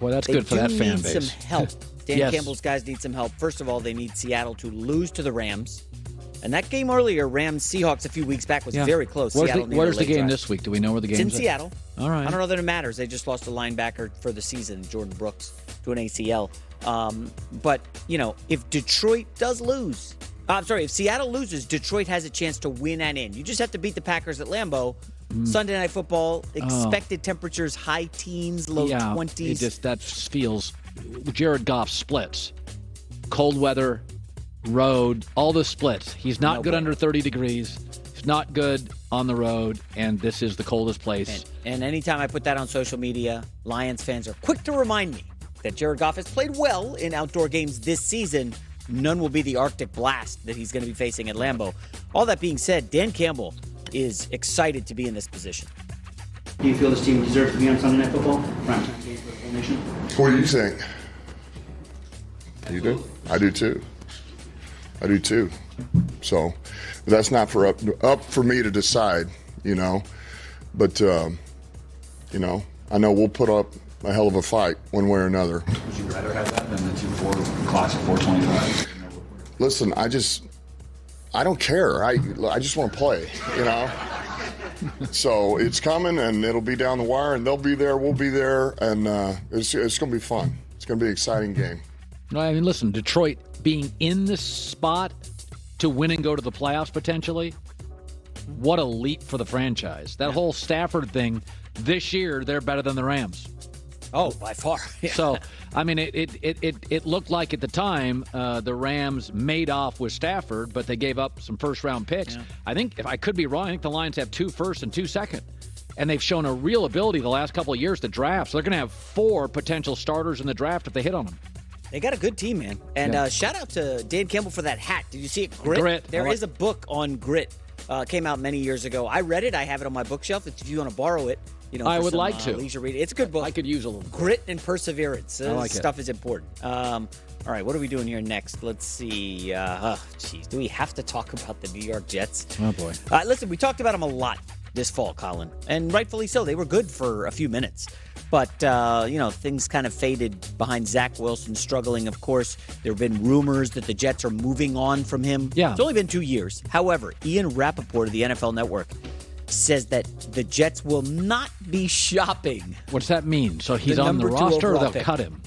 Well, that's good for that fan base. They need some help. Dan Campbell's guys need some help. First of all, they need Seattle to lose to the Rams. And that game earlier, Rams-Seahawks a few weeks back, was very close. Where's the game this week? Do we know where the game is? It's in Seattle. All right. I don't know that it matters. They just lost a linebacker for the season, Jordan Brooks, to an ACL. But, if Detroit does lose, if Seattle loses, Detroit has a chance to win and in. You just have to beat the Packers at Lambeau. Sunday Night Football, expected temperatures, high teens, low 20s. That feels Jared Goff splits. Cold weather, road, all the splits. He's not good under 30 degrees. He's not good on the road, and this is the coldest place. And anytime I put that on social media, Lions fans are quick to remind me that Jared Goff has played well in outdoor games this season. None will be the Arctic blast that he's going to be facing at Lambeau. All that being said, Dan Campbell is excited to be in this position. Do you feel this team deserves to be on Sunday Night Football? Primetime game for the whole nation? What do you think? You do? I do too. So that's not up for me to decide, But, I know we'll put up a hell of a fight one way or another. Would you rather have that than the 2-4 classic 425? Listen, I don't care. I just want to play, So it's coming, and it'll be down the wire, and they'll be there, we'll be there, and it's going to be fun. It's going to be an exciting game. No, I mean, listen, Detroit being in this spot to win and go to the playoffs potentially, what a leap for the franchise. That whole Stafford thing, this year, they're better than the Rams. Oh, by far. Yeah. So, I mean, it looked like at the time the Rams made off with Stafford, but they gave up some first-round picks. Yeah. I think, if I could be wrong, I think the Lions have 2 first and 2 second. And they've shown a real ability the last couple of years to draft. So they're going to have 4 potential starters in the draft if they hit on them. They got a good team, man. And shout out to Dan Campbell for that hat. Did you see it? Grit. There is a book on grit. Came out many years ago. I read it. I have it on my bookshelf. If you want to borrow it, I would like to. Leisure reading. It's a good book. I could use a little grit and perseverance. I like stuff is important. All right, what are we doing here next? Let's see. Do we have to talk about the New York Jets? Oh boy. Listen, we talked about them a lot this fall, Colin, and rightfully so. They were good for a few minutes. But, things kind of faded behind Zach Wilson struggling, of course. There have been rumors that the Jets are moving on from him. Yeah. It's only been 2 years. However, Ian Rappaport of the NFL Network says that the Jets will not be shopping. What's that mean? So he's on the roster or they'll cut him?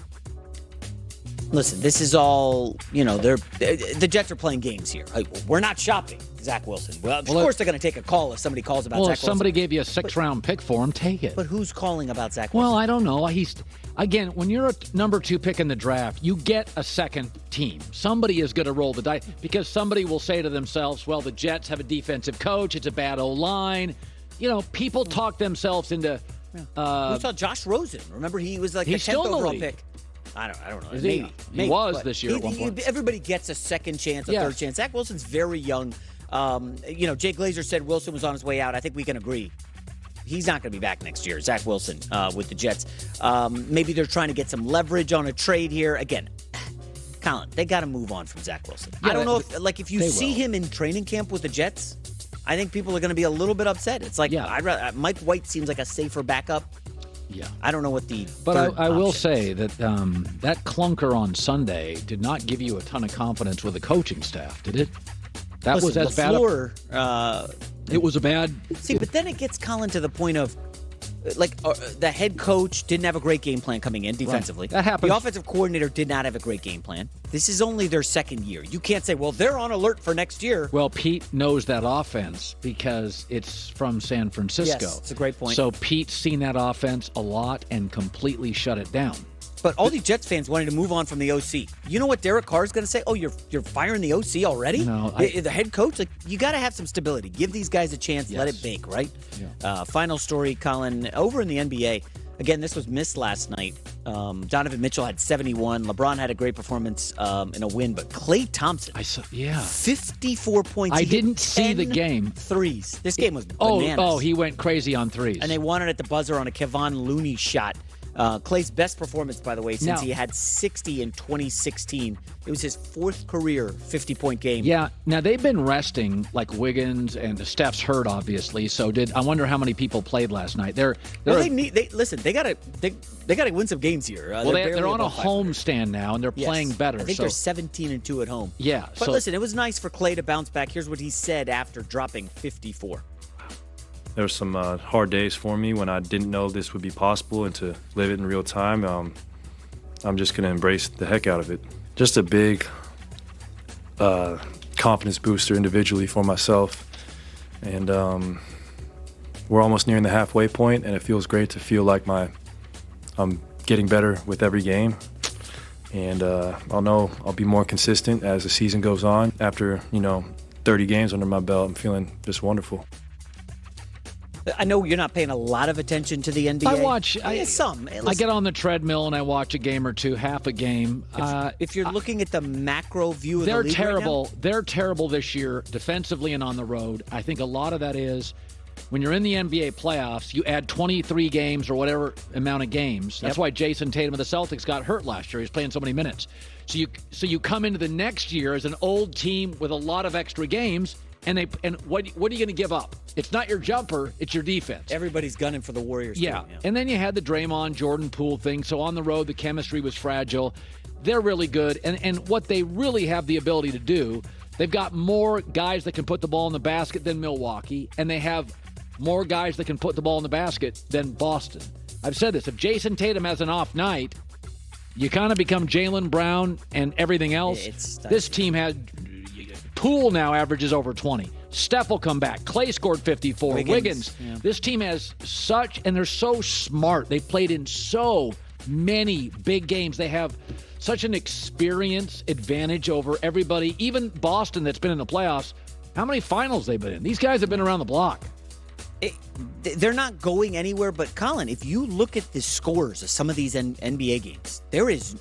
Listen, this is all, the Jets are playing games here. We're not shopping Zach Wilson. Well, of course they're going to take a call if somebody calls about Zach Wilson. Well, if somebody gave you a 6th-round pick for him, take it. But who's calling about Zach Wilson? Well, I don't know. Again, when you're a number 2 pick in the draft, you get a second team. Somebody is going to roll the dice because somebody will say to themselves, well, the Jets have a defensive coach. It's a bad O-line. People talk themselves into... we saw Josh Rosen. Remember, he was like the 10th overall pick. I don't know. Maybe. He was this year at one point. Everybody gets a second chance, a third chance. Zach Wilson's very young. Jay Glazer said Wilson was on his way out. I think we can agree. He's not going to be back next year, Zach Wilson, with the Jets. Maybe they're trying to get some leverage on a trade here. Again, Colin, they got to move on from Zach Wilson. Yeah, I don't know if you see him in training camp with the Jets, I think people are going to be a little bit upset. It's like Mike White seems like a safer backup. Yeah. I don't know what the But I will say that that clunker on Sunday did not give you a ton of confidence with the coaching staff, did it? That was as bad. It was a bad. See, but then it gets Colin to the point of, the head coach didn't have a great game plan coming in defensively. Right. That happens. The offensive coordinator did not have a great game plan. This is only their second year. You can't say, well, they're on alert for next year. Well, Pete knows that offense because it's from San Francisco. Yes, it's a great point. So Pete's seen that offense a lot and completely shut it down. But all these Jets fans wanted to move on from the OC. You know what Derek Carr is going to say? Oh, you're firing the OC already? No. The head coach? You got to have some stability. Give these guys a chance. Yes. Let it bake, right? Yeah. Final story, Colin. Over in the NBA, again, this was missed last night. Donovan Mitchell had 71. LeBron had a great performance in a win. But Klay Thompson, 54 points. I didn't see the game. Threes. This game was bananas. Oh, he went crazy on threes. And they won it at the buzzer on a Kevon Looney shot. Clay's best performance, by the way, since he had 60 in 2016. It was his fourth career 50-point game. Yeah. Now, they've been resting, like Wiggins, and Steph's hurt, obviously. So I wonder how many people played last night. Listen, they got to win some games here. They're on a homestand now, and they're playing better. I think they're 17-2 at home. Yeah. But listen, it was nice for Clay to bounce back. Here's what he said after dropping 54. There were some hard days for me when I didn't know this would be possible, and to live it in real time, I'm just going to embrace the heck out of it. Just a big confidence booster individually for myself. And we're almost nearing the halfway point, and it feels great to feel like I'm getting better with every game. And I'll be more consistent as the season goes on. After, 30 games under my belt, I'm feeling just wonderful. I know you're not paying a lot of attention to the NBA. I watch some. I get on the treadmill and I watch a game or two, half a game. If you're looking at the macro view of the league terrible. right now, they're terrible this year, defensively and on the road. I think a lot of that is when you're in the NBA playoffs, you add 23 games or whatever amount of games. That's why Jason Tatum of the Celtics got hurt last year. He was playing so many minutes. So you come into the next year as an old team with a lot of extra games. And what are you going to give up? It's not your jumper, it's your defense. Everybody's gunning for the Warriors. Yeah. Team, And then you had the Draymond, Jordan Poole thing. So on the road, the chemistry was fragile. They're really good. And what they really have the ability to do, they've got more guys that can put the ball in the basket than Milwaukee. And they have more guys that can put the ball in the basket than Boston. I've said this. If Jason Tatum has an off night, you kind of become Jaylen Brown and everything else. This team had... Poole now averages over 20. Steph will come back. Clay scored 54. Wiggins. Yeah. This team has such, and they're so smart. They've played in so many big games. They have such an experience advantage over everybody. Even Boston, that's been in the playoffs. How many finals they've been in? These guys have been around the block. They're not going anywhere, but Colin, if you look at the scores of some of these NBA games,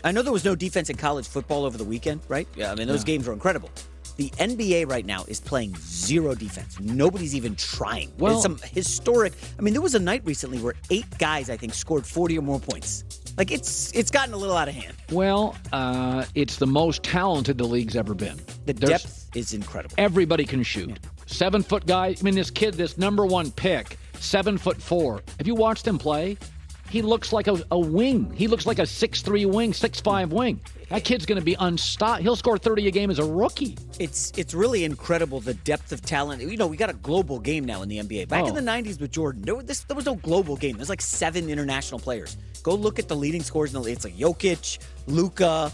I know there was no defense in college football over the weekend, right? Yeah, I mean, those games were incredible. The NBA right now is playing zero defense. Nobody's even trying. Well, it's some historic. I mean, there was a night recently where 8 guys, I think, scored 40 or more points. Like, it's gotten a little out of hand. Well, it's the most talented the league's ever been. The depth is incredible. Everybody can shoot. Yeah. 7-foot guy. I mean, this kid, this number one pick, 7'4". Have you watched him play? He looks like a wing. He looks like a 6'3" wing, 6'5" wing. That kid's going to be unstopped. He'll score 30 a game as a rookie. It's really incredible, the depth of talent. We got a global game now in the NBA. Back in the 90s with Jordan, there was no global game. There's like 7 international players. Go look at the leading scores in the league. It's like Jokic, Luka.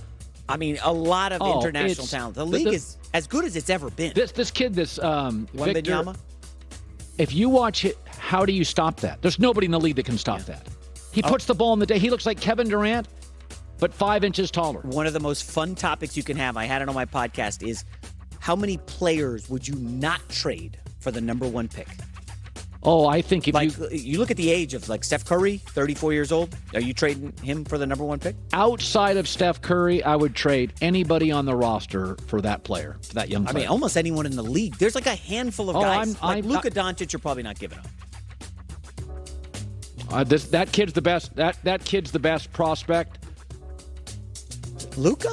I mean, a lot of international talent. The league is as good as it's ever been. This kid, Victor, Wembanyama. If you watch it, how do you stop that? There's nobody in the league that can stop that. He puts the ball in the day. He looks like Kevin Durant, but 5 inches taller. One of the most fun topics you can have, I had it on my podcast, is how many players would you not trade for the number 1 pick? Oh, I think if you look at the age of like Steph Curry, 34 years old, are you trading him for the number 1 pick? Outside of Steph Curry, I would trade anybody on the roster for that player, for that young player. I mean, almost anyone in the league. There's like a handful of guys. Luka Doncic, you're probably not giving up. That kid's the best. That kid's the best prospect. Luka?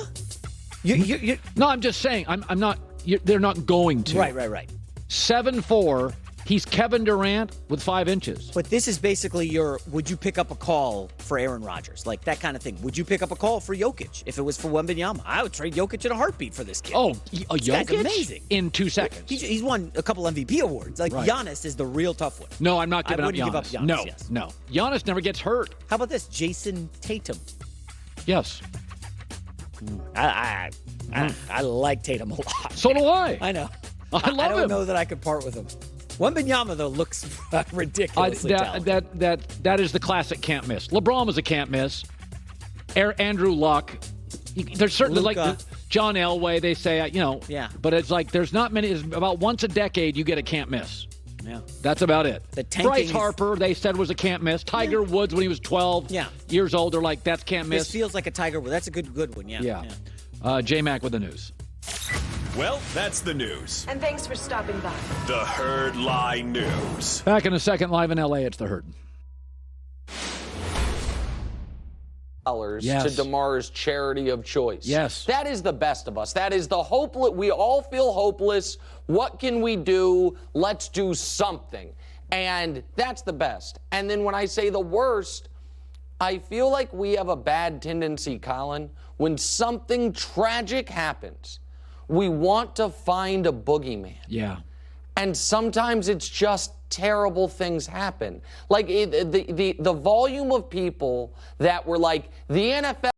No, I'm just saying. I'm not. They're not going to. Right. 7'4". He's Kevin Durant with 5 inches. But this is basically would you pick up a call for Aaron Rodgers? Like that kind of thing. Would you pick up a call for Jokic if it was for Wembanyama? I would trade Jokic in a heartbeat for this kid. Oh, Jokic? Amazing. In 2 seconds. He's won a couple MVP awards. Like Giannis is the real tough one. No, I'm not giving up Giannis. Give up Giannis. No. Giannis never gets hurt. How about this? Jason Tatum. Yes. I like Tatum a lot. So do I. I know. I love him. I don't know that I could part with him. Wembanyama, though, looks ridiculously talented. That is the classic can't miss. LeBron was a can't miss. Andrew Luck. There's certainly Luka. like John Elway, they say, Yeah. But it's like there's not many. It's about once a decade you get a can't miss. Yeah. That's about it. Bryce is... Harper, they said, was a can't miss. Tiger Woods, when he was 12 years old, they're like, that's can't miss. This feels like a Tiger Woods. That's a good one, yeah. J-Mac with the news. Well, that's the news. And thanks for stopping by. The Herd Lie News. Back in a second, live in L.A., it's The Herd. Yes. to DeMar's charity of choice. Yes. That is the best of us. That is the hopeless. We all feel hopeless. What can we do? Let's do something. And that's the best. And then when I say the worst, I feel like we have a bad tendency, Colin, when something tragic happens, we want to find a boogeyman. Yeah. And sometimes it's just terrible things happen. Like the volume of people that were like, the NFL